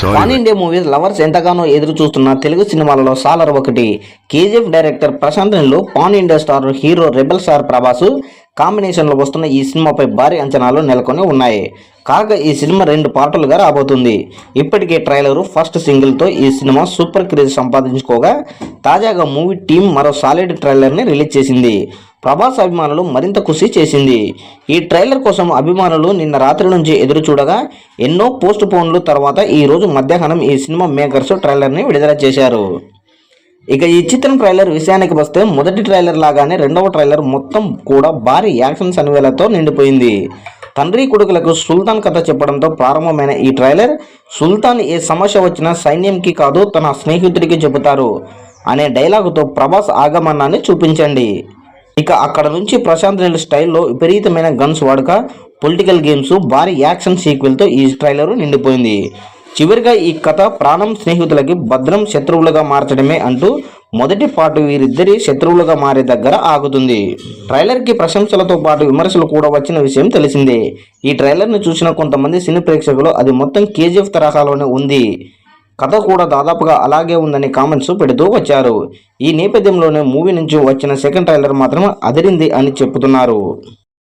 Pan India movies lovers ఎంతగానో ఎదురు చూస్తున్న తెలుగు సినిమాలలో సాలర్ ఒకటి. KGF director Prashanth Neel pan India star hero rebel star Prabhas కాంబినేషన్లో వస్తున్న ఈ సినిమాపై భారీ అంచనాలు నెలకొని ఉన్నాయి. కాగా ఈ సినిమా 2 పార్టులుగా రాబోతుంది. ఇప్పటికే ట్రైలర్ ఫస్ట్ సింగిల్తో ఈ సినిమా సూపర్ క్రేజ్ సంపాదించుకోగా తాజాగా మూవీ టీం మరో సాలిడ్ ట్రైలర్ని రిలీజ్ చేసింది. ప్రభాస్ అభిమానులు మరింత ఖుషి చేసింది. ఈ ట్రైలర్ కోసం అభిమానులు నిన్న రాత్రి నుంచి ఎదురు చూడగా ఎన్నో పోస్ట్ పోన్లు తర్వాత ఈ రోజు మధ్యాహ్నం ఈ సినిమా మేకర్స్ ట్రైలర్ని విడుదల చేశారు. ఇక ఈ చిత్రం ట్రైలర్ విషయానికి వస్తే మొదటి ట్రైలర్ లాగానే రెండవ ట్రైలర్ మొత్తం కూడా భారీ యాక్షన్ సన్నివేశాలతో నిండిపోయింది. తండ్రి కొడుకులకు సుల్తాన్ కథ చెప్పడంతో ప్రారంభమైన ఈ ట్రైలర్ సుల్తాన్ ఏ సమస్య వచ్చినా సైన్యంకి కాదు తన స్నేహితుడికి చెబుతారు అనే డైలాగుతో ప్రభాస్ ఆగమనాన్ని చూపించండి. ఇక అక్కడ నుంచి ప్రశాంత్ నీల్ స్టైల్లో విపరీతమైన గన్స్ వాడక, పొలిటికల్ గేమ్స్, భారీ యాక్షన్ సీక్వెల్తో ఈ ట్రైలర్ నిండిపోయింది. చివరిగా ఈ కథ ప్రాణం స్నేహితులకి భద్రం శత్రువులుగా మార్చడమే అంటూ మొదటి పార్ట్ వీరిద్దరి శత్రువులుగా మారే దగ్గర ఆగుతుంది. ట్రైలర్కి ప్రశంసలతో పాటు విమర్శలు కూడా వచ్చిన విషయం తెలిసిందే. ఈ ట్రైలర్ని చూసిన కొంతమంది సినీ ప్రేక్షకులు అది మొత్తం కేజీఎఫ్ తరహాలోనే ఉంది, కథ కూడా దాదాపుగా అలాగే ఉందని కామెంట్స్ పెడుతూ వచ్చారు. ఈ నేపథ్యంలోనే మూవీ నుంచి వచ్చిన సెకండ్ ట్రైలర్ మాత్రం అదిరింది అని చెప్పుతున్నారు.